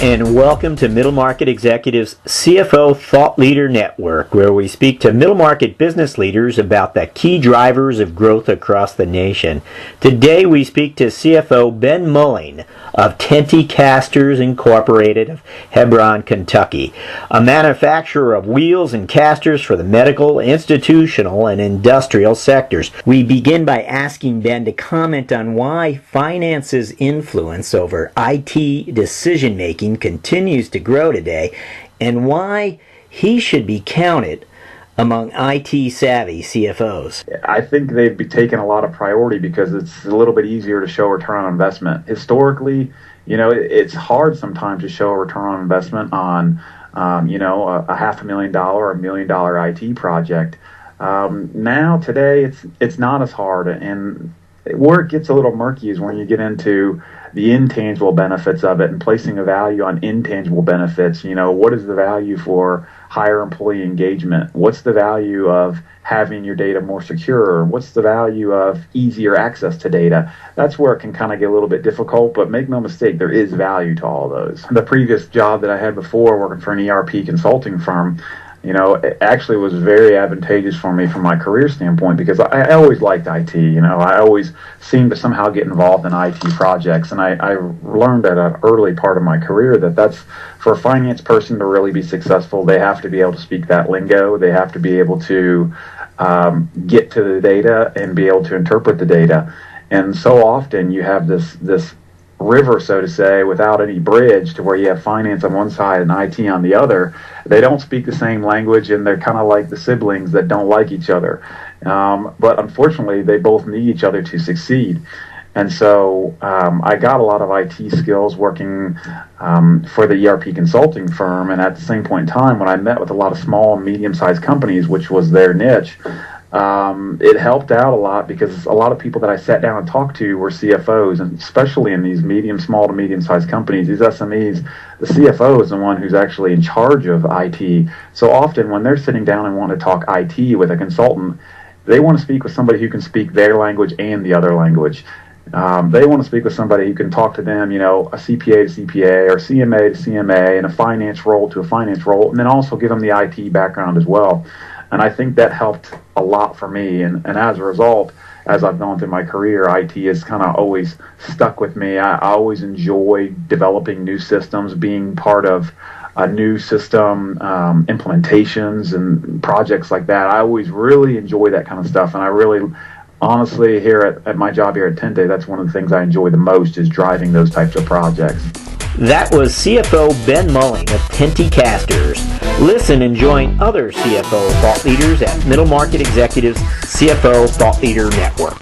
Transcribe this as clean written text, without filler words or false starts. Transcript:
and welcome to Middle Market Executives CFO Thought Leader Network, where we speak to middle market business leaders about the key drivers of growth across the nation. Today we speak to CFO Ben Mulling of TENTE Casters Incorporated of Hebron, Kentucky, a manufacturer of wheels and casters for the medical, institutional, and industrial sectors. We begin by asking Ben to comment on why finance's influence over IT decision-making continues to grow today, and why he should be counted among IT-savvy CFOs. I think they've been taking a lot of priority because it's a little bit easier to show return on investment. Historically, it's hard sometimes to show a return on investment on, a $500,000 or $1 million IT project. Now, today, it's not as hard, and where it gets a little murky is when you get into the intangible benefits of it and placing a value on intangible benefits. What is the value for higher employee engagement? What's the value of having your data more secure? What's the value of easier access to data? That's where it can kind of get a little bit difficult, but make no mistake, there is value to all of those. The previous job that I had before, working for an ERP consulting firm, it actually was very advantageous for me from my career standpoint because I always liked IT. I always seemed to somehow get involved in IT projects, and I learned at an early part of my career that's for a finance person to really be successful, they have to be able to speak that lingo. They have to be able to get to the data and be able to interpret the data. And so often you have this river, so to say, without any bridge, to where you have finance on one side and IT on the other. They don't speak the same language, and they're kind of like the siblings that don't like each other. But unfortunately, they both need each other to succeed. And so I got a lot of IT skills working for the ERP consulting firm, and at the same point in time, when I met with a lot of small and medium-sized companies, which was their niche, it helped out a lot because a lot of people that I sat down and talked to were CFOs, and especially in these small to medium-sized companies, these SMEs, the CFO is the one who's actually in charge of IT. So often when they're sitting down and want to talk IT with a consultant, they want to speak with somebody who can speak their language and the other language. They want to speak with somebody who can talk to them, a CPA to CPA or CMA to CMA, and a finance role to a finance role, and then also give them the IT background as well. And I think that helped a lot for me. And as a result, as I've gone through my career, IT has kind of always stuck with me. I always enjoy developing new systems, being part of a new system, implementations and projects like that. I always really enjoy that kind of stuff. And I really, honestly, here at my job here at TENTE, that's one of the things I enjoy the most, is driving those types of projects. That was CFO Ben Mulling of TENTE Casters. Listen and join other CFO thought leaders at Middle Market Executives CFO Thought Leader Network.